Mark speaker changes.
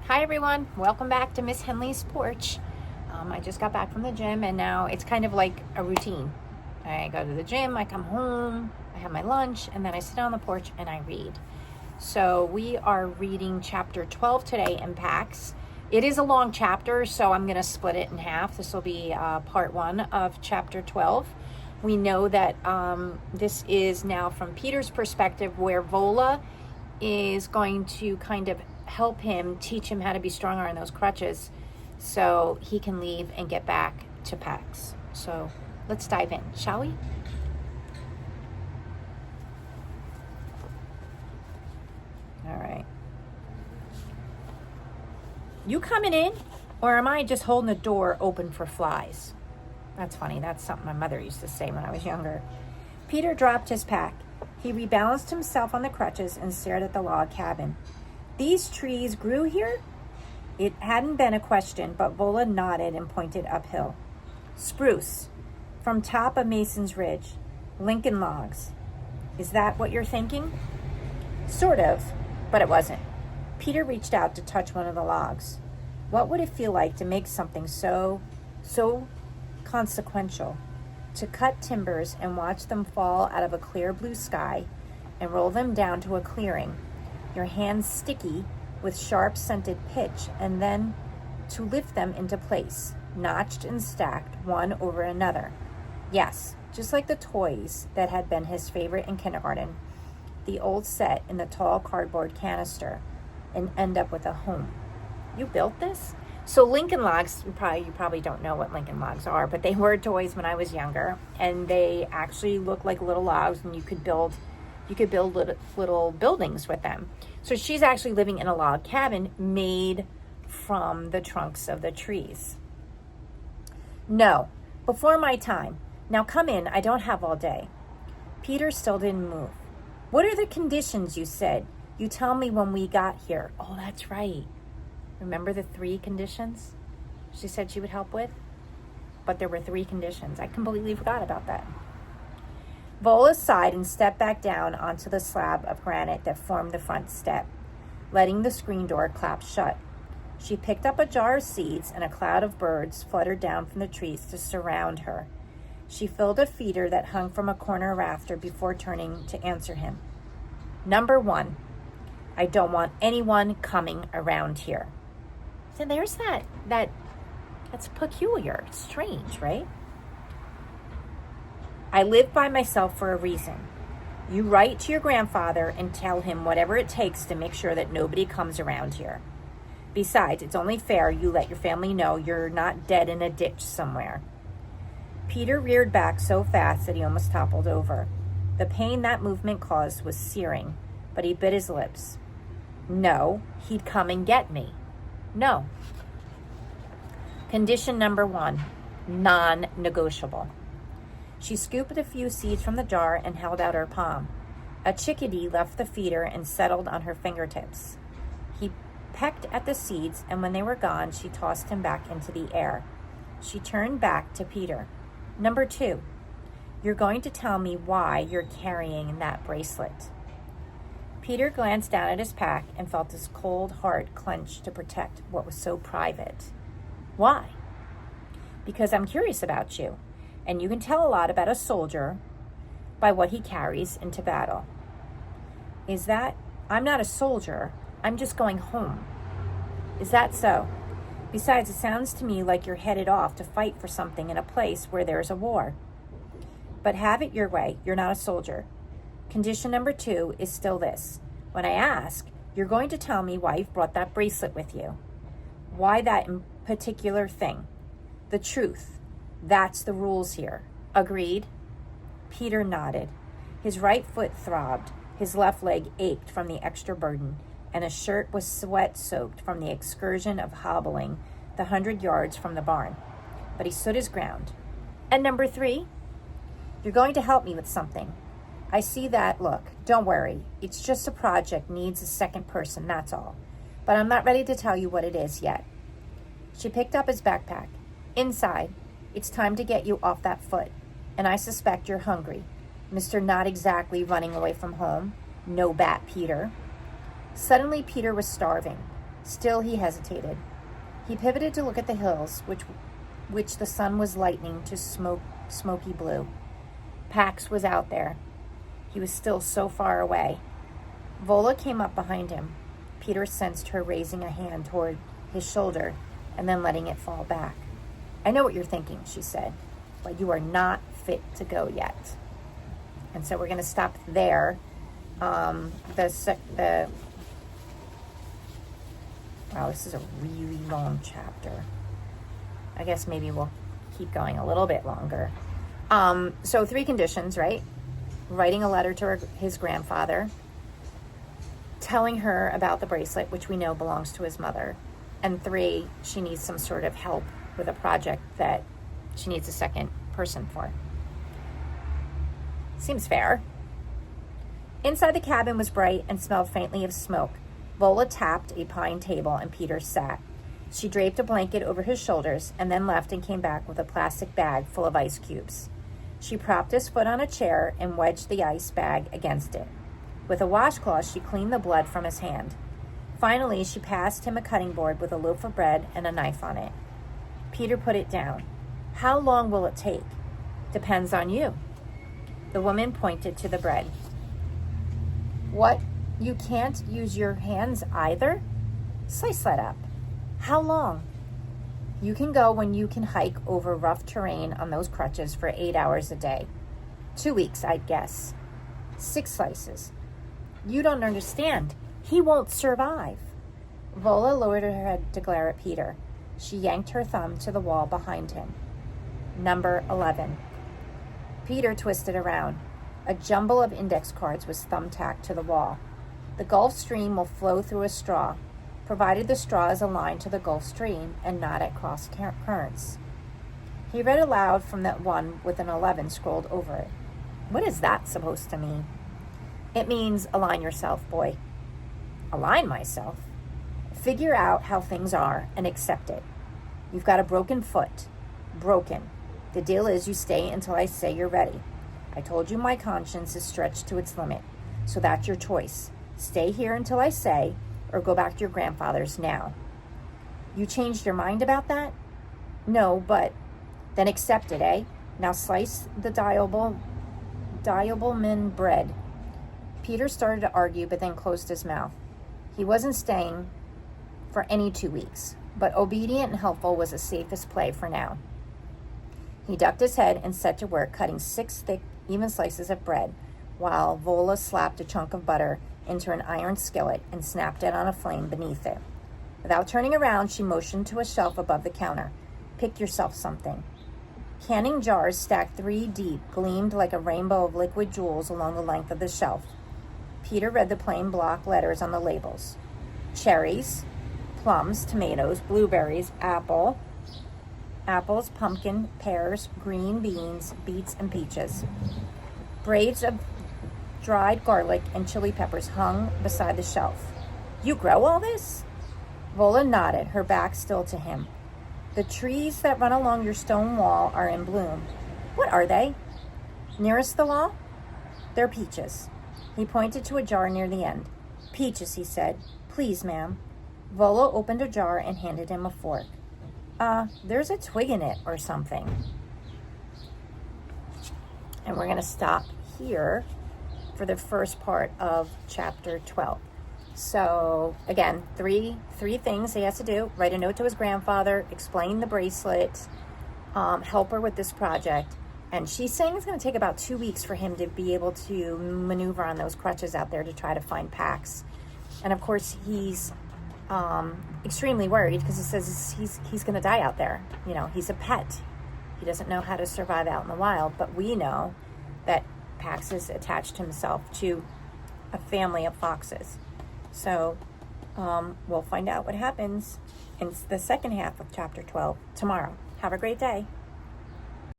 Speaker 1: Hi everyone, welcome back to Miss Henley's porch. I just got back from the gym and now it's kind of like a routine. I go to the gym, I come home, I have my lunch, and then I sit on the porch and I read. So we are reading chapter 12 today in Pax. It is a long chapter, so I'm going to split it in half. This will be part 1 of chapter 12. We know that this is now from Peter's perspective, where Vola is going to kind of help him, teach him how to be stronger on those crutches so he can leave and get back to Pax. So let's dive in, shall we? All right. You coming in, or am I just holding the door open for flies? That's funny. That's something my mother used to say when I was younger. Peter dropped his pack. He rebalanced himself on the crutches and stared at the log cabin. These trees grew here? It hadn't been a question, but Vola nodded and pointed uphill. Spruce, from top of Mason's Ridge. Lincoln logs. Is that what you're thinking? Sort of, but it wasn't. Peter reached out to touch one of the logs. What would it feel like to make something so consequential? To cut timbers and watch them fall out of a clear blue sky and roll them down to a clearing, your hands sticky with sharp scented pitch, and then to lift them into place, notched and stacked one over another. Yes, just like the toys that had been his favorite in kindergarten, the old set in the tall cardboard canister, and end up with a home. You built this? So Lincoln logs, you probably don't know what Lincoln logs are, but they were toys when I was younger, and they actually look like little logs, and you could build little buildings with them. So she's actually living in a log cabin made from the trunks of the trees. No, before my time. Now come in, I don't have all day. Peter still didn't move. What are the conditions you said? You tell me when we got here. Oh, that's right. Remember the 3 conditions she said she would help with? But there were 3 conditions. I completely forgot about that. Vola sighed and stepped back down onto the slab of granite that formed the front step, letting the screen door clap shut. She picked up a jar of seeds, and a cloud of birds fluttered down from the trees to surround her. She filled a feeder that hung from a corner rafter before turning to answer him. Number 1, I don't want anyone coming around here. So there's that's peculiar. It's strange, right? I live by myself for a reason. You write to your grandfather and tell him whatever it takes to make sure that nobody comes around here. Besides, it's only fair you let your family know you're not dead in a ditch somewhere. Peter reared back so fast that he almost toppled over. The pain that movement caused was searing, but he bit his lips. No, he'd come and get me. No. Condition number 1, non-negotiable. She scooped a few seeds from the jar and held out her palm. A chickadee left the feeder and settled on her fingertips. He pecked at the seeds, and when they were gone, she tossed him back into the air. She turned back to Peter. Number 2, you're going to tell me why you're carrying that bracelet. Peter glanced down at his pack and felt his cold heart clench to protect what was so private. Why? Because I'm curious about you, and you can tell a lot about a soldier by what he carries into battle. Is that? I'm not a soldier. I'm just going home. Is that so? Besides, it sounds to me like you're headed off to fight for something in a place where there's a war. But have it your way. You're not a soldier. Condition number 2 is still this. When I ask, you're going to tell me why you've brought that bracelet with you. Why that in particular thing. The truth. That's the rules here. Agreed? Peter nodded. His right foot throbbed. His left leg ached from the extra burden, and his shirt was sweat-soaked from the excursion of hobbling the 100 yards from the barn. But he stood his ground. And number 3, you're going to help me with something. I see that. Look, don't worry. It's just a project needs a second person, that's all. But I'm not ready to tell you what it is yet. She picked up his backpack. Inside, it's time to get you off that foot. And I suspect you're hungry. Mr. Not exactly running away from home. No bat Peter. Suddenly, Peter was starving. Still, he hesitated. He pivoted to look at the hills, which the sun was lightening to smoky blue. Pax was out there. He was still so far away. Vola came up behind him. Peter sensed her raising a hand toward his shoulder and then letting it fall back. "I know what you're thinking," she said, "but you are not fit to go yet." And so we're going to stop there. Wow, this is a really long chapter. I guess maybe we'll keep going a little bit longer. So 3 conditions, right? Writing a letter to his grandfather, telling her about the bracelet, which we know belongs to his mother, and 3, she needs some sort of help with a project that she needs a second person for. Seems fair. Inside the cabin was bright and smelled faintly of smoke. Vola tapped a pine table and Peter sat. She draped a blanket over his shoulders and then left and came back with a plastic bag full of ice cubes. She propped his foot on a chair and wedged the ice bag against it. With a washcloth, she cleaned the blood from his hand. Finally, she passed him a cutting board with a loaf of bread and a knife on it. Peter put it down. "How long will it take?" "Depends on you." The woman pointed to the bread. "What? You can't use your hands either?" "Slice that up." "How long?" "You can go when you can hike over rough terrain on those crutches for 8 hours a day. 2 weeks, I'd guess. 6 slices." "You don't understand. He won't survive." Vola lowered her head to glare at Peter. She yanked her thumb to the wall behind him. "Number 11. Peter twisted around. A jumble of index cards was thumbtacked to the wall. "The Gulf Stream will flow through a straw, provided the straw is aligned to the Gulf Stream and not at cross currents." He read aloud from that one with an 11 scrolled over it. "What is that supposed to mean?" "It means align yourself, boy." "Align myself?" "Figure out how things are and accept it. You've got a broken foot. Broken. The deal is you stay until I say you're ready. I told you my conscience is stretched to its limit, so that's your choice. Stay here until I say, or go back to your grandfather's now." "You changed your mind about that?" "No, but..." "Then accept it, eh? Now slice the diableman bread." Peter started to argue, but then closed his mouth. He wasn't staying for any 2 weeks, but obedient and helpful was the safest play for now. He ducked his head and set to work cutting 6 thick, even slices of bread, while Vola slapped a chunk of butter into an iron skillet and snapped it on a flame beneath it. Without turning around, she motioned to a shelf above the counter. "Pick yourself something." Canning jars stacked 3 deep gleamed like a rainbow of liquid jewels along the length of the shelf. Peter read the plain block letters on the labels. Cherries, plums, tomatoes, blueberries, apples, pumpkin, pears, green beans, beets, and peaches. Braids of dried garlic and chili peppers hung beside the shelf. "You grow all this?" Vola nodded, her back still to him. "The trees that run along your stone wall are in bloom." "What are they?" "Nearest the wall?" "They're peaches." He pointed to a jar near the end. "Peaches," he said. "Please, ma'am." Vola opened a jar and handed him a fork. There's a twig in it or something." And we're going to stop here for the first part of chapter 12. So again, three things he has to do: write a note to his grandfather, explain the bracelet, help her with this project. And she's saying it's going to take about 2 weeks for him to be able to maneuver on those crutches out there to try to find Pax. And of course, he's extremely worried because he says he's going to die out there. You know, he's a pet. He doesn't know how to survive out in the wild. But we know that Pax has attached himself to a family of foxes. So we'll find out what happens in the second half of chapter 12 tomorrow. Have a great day.